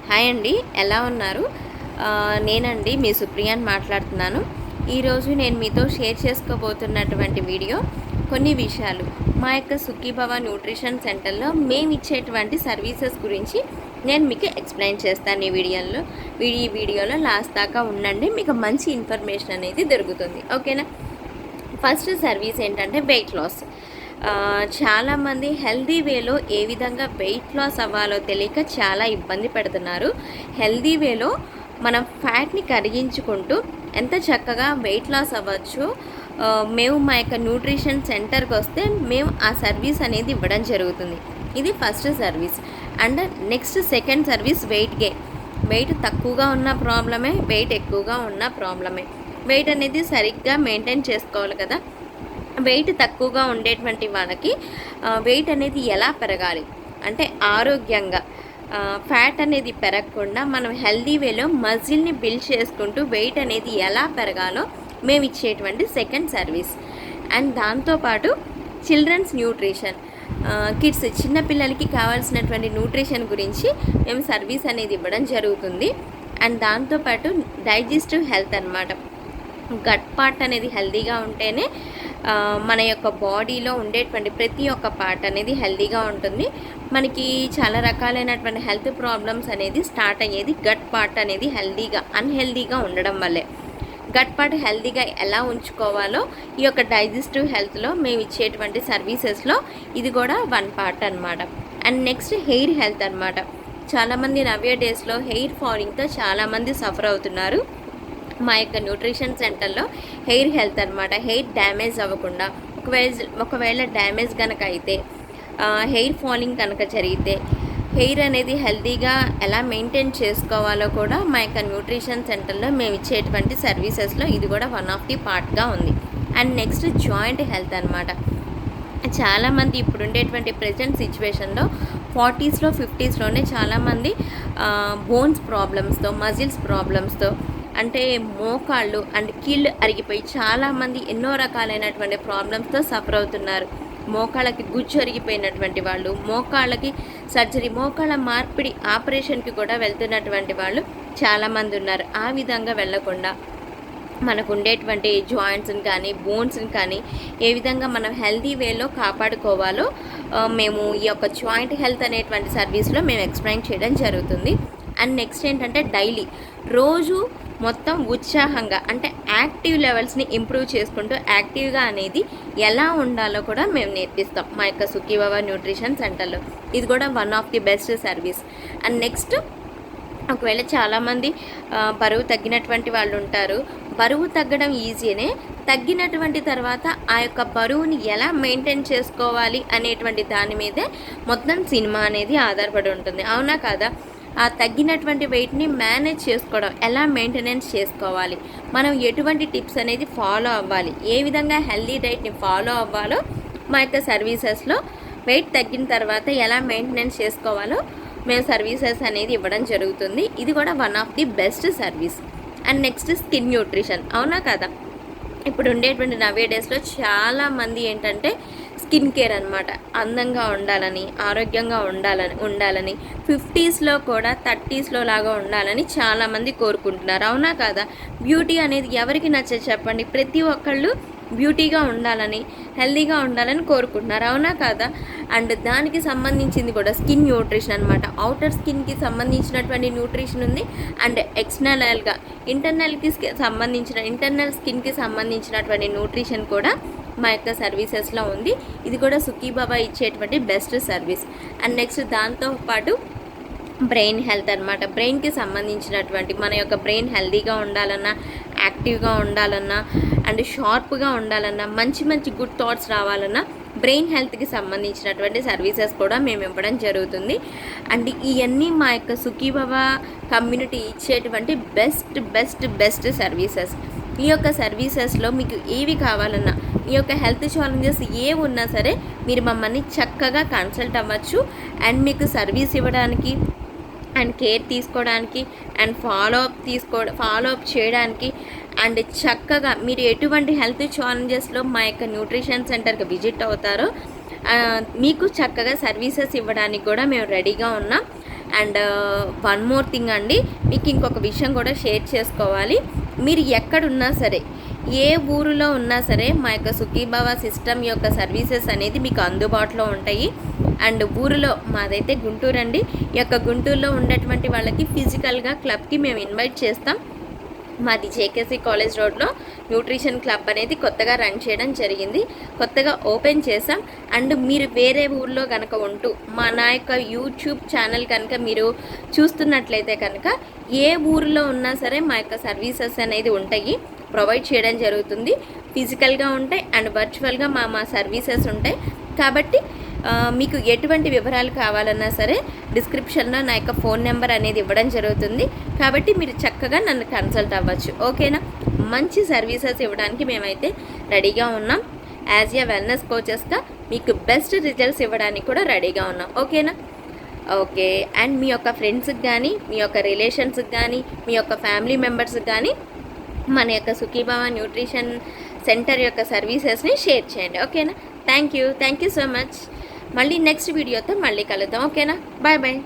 Hi అండి, ఎలా ఉన్నారు? నేనండి మీ సుప్రియాని మాట్లాడుతున్నాను. ఈరోజు నేను మీతో షేర్ చేసుకోబోతున్నటువంటి వీడియో కొన్ని విషయాలు మా యొక్క సుఖీభవ న్యూట్రిషన్ సెంటర్లో మేము ఇచ్చేటువంటి సర్వీసెస్ గురించి నేను మీకు ఎక్స్ప్లెయిన్ చేస్తాను. ఈ వీడియోలో లాస్ట్ దాకా ఉండండి, మీకు మంచి ఇన్ఫర్మేషన్ అనేది దొరుకుతుంది. ఓకేనా? ఫస్ట్ సర్వీస్ ఏంటంటే వెయిట్ లాస్. చాలామంది హెల్దీ వేలో ఏ విధంగా వెయిట్ లాస్ అవ్వాలో తెలియక చాలా ఇబ్బంది పడుతున్నారు. హెల్దీ వేలో మనం ఫ్యాట్ని కరిగించుకుంటూ ఎంత చక్కగా వెయిట్ లాస్ అవ్వచ్చు. మేము మా యొక్క న్యూట్రిషన్ సెంటర్కి వస్తే మేము ఆ సర్వీస్ అనేది ఇవ్వడం జరుగుతుంది. ఇది first service. And next second service weight gain. Weight తక్కువగా ఉన్న ప్రాబ్లమే, వెయిట్ ఎక్కువగా ఉన్న ప్రాబ్లమే. వెయిట్ అనేది సరిగ్గా మెయింటైన్ చేసుకోవాలి కదా. వెయిట్ తక్కువగా ఉండేటువంటి వాళ్ళకి వెయిట్ అనేది ఎలా పెరగాలి అంటే ఆరోగ్యంగా ఫ్యాట్ అనేది పెరగకుండా మనం హెల్దీ వేలో మజిల్ని బిల్డ్ చేసుకుంటూ వెయిట్ అనేది ఎలా పెరగాలో మేము ఇచ్చేటువంటి సెకండ్ సర్వీస్. అండ్ దాంతోపాటు చిల్డ్రన్స్ న్యూట్రిషన్, కిడ్స్ చిన్నపిల్లలకి కావాల్సినటువంటి న్యూట్రిషన్ గురించి మేము సర్వీస్ అనేది ఇవ్వడం జరుగుతుంది. అండ్ దాంతోపాటు డైజెస్టివ్ హెల్త్ అన్నమాట. గట్ పార్ట్ అనేది హెల్దీగా ఉంటేనే మన యొక్క బాడీలో ఉండేటువంటి ప్రతి ఒక్క పార్ట్ అనేది హెల్దీగా ఉంటుంది. మనకి చాలా రకాలైనటువంటి హెల్త్ ప్రాబ్లమ్స్ అనేది స్టార్ట్ అయ్యేది గట్ పార్ట్ అనేది అన్హెల్దీగా ఉండడం వల్లే. గట్ పార్ట్ హెల్దీగా ఎలా ఉంచుకోవాలో ఈ యొక్క డైజెస్టివ్ హెల్త్లో మేము ఇచ్చేటువంటి సర్వీసెస్లో ఇది కూడా వన్ పార్ట్ అనమాట. అండ్ నెక్స్ట్ హెయిర్ హెల్త్ అనమాట. చాలామంది నవ్య డేస్లో హెయిర్ ఫాలింగ్తో చాలామంది సఫర్ అవుతున్నారు. మా యొక్క న్యూట్రిషన్ సెంటర్లో హెయిర్ హెల్త్ అనమాట. హెయిర్ డ్యామేజ్ అవ్వకుండా, ఒకవేళ డ్యామేజ్ కనుక అయితే, హెయిర్ ఫాలింగ్ కనుక జరిగితే హెయిర్ అనేది హెల్తీగా ఎలా మెయింటైన్ చేసుకోవాలో కూడా మా యొక్క న్యూట్రిషన్ సెంటర్లో మేము ఇచ్చేటువంటి సర్వీసెస్లో ఇది కూడా వన్ ఆఫ్ ది పార్ట్గా ఉంది. అండ్ నెక్స్ట్ జాయింట్ హెల్త్ అనమాట. చాలామంది ఇప్పుడు ఉండేటువంటి ప్రజెంట్ సిచ్యువేషన్లో 40s, 50sలోనే చాలామంది బోన్స్ ప్రాబ్లమ్స్తో, మజిల్స్ ప్రాబ్లమ్స్తో, అంటే మోకాళ్ళు అండ్ కీళ్ళు అరిగిపోయి చాలామంది ఎన్నో రకాలైనటువంటి ప్రాబ్లమ్స్తో సఫర్ అవుతున్నారు. మోకాళ్ళకి గుజ్జు అరిగిపోయినటువంటి వాళ్ళు, మోకాళ్ళకి సర్జరీ, మోకాళ్ళ మార్పిడి ఆపరేషన్కి కూడా వెళ్తున్నటువంటి వాళ్ళు చాలామంది ఉన్నారు. ఆ విధంగా వెళ్లకుండా మనకు ఉండేటువంటి జాయింట్స్ని కానీ బోన్స్ని కానీ ఏ విధంగా మనం హెల్దీ వేలో కాపాడుకోవాలో మేము ఈ యొక్క జాయింట్ హెల్త్ అనేటువంటి సర్వీస్లో మేము ఎక్స్ప్లెయిన్ చేయడం జరుగుతుంది. అండ్ నెక్స్ట్ ఏంటంటే డైలీ రోజు మొత్తం ఉత్సాహంగా అంటే యాక్టివ్ లెవెల్స్ని ఇంప్రూవ్ చేసుకుంటూ యాక్టివ్గా అనేది ఎలా ఉండాలో కూడా మేము నేర్పిస్తాం మా యొక్క సుఖీభవ న్యూట్రిషన్ సెంటర్లో. ఇది కూడా one of the best service. And next ఒకవేళ చాలామంది బరువు తగ్గినటువంటి వాళ్ళు ఉంటారు. బరువు తగ్గడం ఈజీనే, తగ్గినటువంటి తర్వాత ఆ యొక్క బరువుని ఎలా మెయింటైన్ చేసుకోవాలి అనేటువంటి దాని మీదే మొత్తం సినిమా అనేది ఆధారపడి ఉంటుంది. అవునా కాదా? ఆ తగ్గినటువంటి వెయిట్ని మేనేజ్ చేసుకోవడం, ఎలా మెయింటెనెన్స్ చేసుకోవాలి, మనం ఎటువంటి టిప్స్ అనేది ఫాలో అవ్వాలి, ఏ విధంగా హెల్దీ డైట్ని ఫాలో అవ్వాలో మా యొక్క సర్వీసెస్లో వెయిట్ తగ్గిన తర్వాత ఎలా మెయింటెనెన్స్ చేసుకోవాలో మేము సర్వీసెస్ అనేది ఇవ్వడం జరుగుతుంది. ఇది కూడా one of the best service. And next skin nutrition. అవునా కదా? ఇప్పుడు ఉండేటువంటి నవ్య డేస్లో చాలామంది ఏంటంటే స్కిన్ కేర్ అనమాట. అందంగా ఉండాలని, ఆరోగ్యంగా ఉండాలని 50స్లో కూడా 30స్లో లాగా ఉండాలని చాలామంది కోరుకుంటున్నారు. అవునా కాదా? బ్యూటీ అనేది ఎవరికి నచ్చదు చెప్పండి? ప్రతి ఒక్కళ్ళు బ్యూటీగా ఉండాలని, హెల్దీగా ఉండాలని కోరుకుంటున్నారు. అవునా కాదా? అండ్ దానికి సంబంధించింది కూడా స్కిన్ న్యూట్రిషన్ అనమాట. అవుటర్ స్కిన్కి సంబంధించినటువంటి న్యూట్రిషన్ ఉంది. అండ్ ఎక్స్టర్నల్గా ఇంటర్నల్ స్కిన్కి సంబంధించినటువంటి న్యూట్రిషన్ కూడా మా యొక్క సర్వీసెస్లో ఉంది. ఇది కూడా సుఖీభవ ఇచ్చేటువంటి బెస్ట్ సర్వీస్. అండ్ నెక్స్ట్ దాంతోపాటు బ్రెయిన్ హెల్త్ అనమాట. బ్రెయిన్కి సంబంధించినటువంటి మన యొక్క బ్రెయిన్ హెల్దీగా ఉండాలన్నా, యాక్టివ్గా ఉండాలన్నా, అండ్ షార్ప్గా ఉండాలన్నా, మంచి గుడ్ థాట్స్ రావాలన్నా బ్రెయిన్ హెల్త్కి సంబంధించినటువంటి సర్వీసెస్ కూడా మేము ఇవ్వడం జరుగుతుంది. అండ్ ఇవన్నీ మా యొక్క సుఖీభవ కమ్యూనిటీ ఇచ్చేటువంటి బెస్ట్ సర్వీసెస్. ఈ యొక్క సర్వీసెస్లో మీకు ఏవి కావాలన్నా, ఈ యొక్క హెల్త్ ఛాలెంజెస్ ఏ ఉన్నా సరే మీరు మమ్మల్ని చక్కగా కన్సల్ట్ అవ్వచ్చు. అండ్ మీకు సర్వీస్ ఇవ్వడానికి అండ్ కేర్ తీసుకోవడానికి అండ్ ఫాలో అప్ చేయడానికి అండ్ చక్కగా మీరు ఎటువంటి హెల్త్ ఛాలెంజెస్లో మా యొక్క న్యూట్రిషన్ సెంటర్కి విజిట్ అవుతారో మీకు చక్కగా సర్వీసెస్ ఇవ్వడానికి కూడా మేము రెడీగా ఉన్నాం. అండ్ వన్ మోర్ థింగ్ అండి, మీకు ఇంకొక విషయం కూడా షేర్ చేసుకోవాలి. మీరు ఎక్కడున్నా సరే, ఏ ఊరిలో ఉన్నా సరే మా యొక్క సుఖీభవ సిస్టమ్ యొక్క సర్వీసెస్ అనేది మీకు అందుబాటులో ఉంటాయి. అండ్ ఊరిలో మాదైతే గుంటూరు అండి. ఈ యొక్క గుంటూరులో ఉండేటువంటి వాళ్ళకి ఫిజికల్గా క్లబ్కి మేము ఇన్వైట్ చేస్తాం. మాది జేకేసీ కాలేజ్ రోడ్లో న్యూట్రిషన్ క్లబ్ అనేది కొత్తగా రన్ చేయడం జరిగింది, కొత్తగా ఓపెన్ చేసాం. అండ్ మీరు వేరే ఊర్లో కనుక ఉంటూ నా యొక్క యూట్యూబ్ ఛానల్ కనుక మీరు చూస్తున్నట్లయితే కనుక ఏ ఊరిలో ఉన్నా సరే మా యొక్క సర్వీసెస్ అనేది ఉంటాయి, ప్రొవైడ్ చేయడం జరుగుతుంది. ఫిజికల్గా ఉంటాయి అండ్ వర్చువల్గా మా సర్వీసెస్ ఉంటాయి. కాబట్టి మీకు ఎటువంటి వివరాలు కావాలన్నా సరే డిస్క్రిప్షన్లో నా యొక్క ఫోన్ నెంబర్ అనేది ఇవ్వడం జరుగుతుంది. కాబట్టి మీరు చక్కగా నన్ను కన్సల్ట్ అవ్వచ్చు. ఓకేనా? మంచి సర్వీసెస్ ఇవ్వడానికి మేమైతే రెడీగా ఉన్నాం. యాజ్ ఎ వెల్నెస్ కోచెస్గా మీకు బెస్ట్ రిజల్ట్స్ ఇవ్వడానికి కూడా రెడీగా ఉన్నాం. ఓకేనా? ఓకే. అండ్ మీ యొక్క ఫ్రెండ్స్కి కానీ, మీ యొక్క రిలేషన్స్కి కానీ, మీ యొక్క ఫ్యామిలీ మెంబర్స్కి కానీ మన యొక్క సుఖీభవ న్యూట్రిషన్ సెంటర్ యొక్క సర్వీసెస్ని షేర్ చేయండి. ఓకేనా? Thank you so much. మళ్ళీ నెక్స్ట్ వీడియోతో మళ్ళీ కలుద్దాం. ఓకేనా? Bye bye.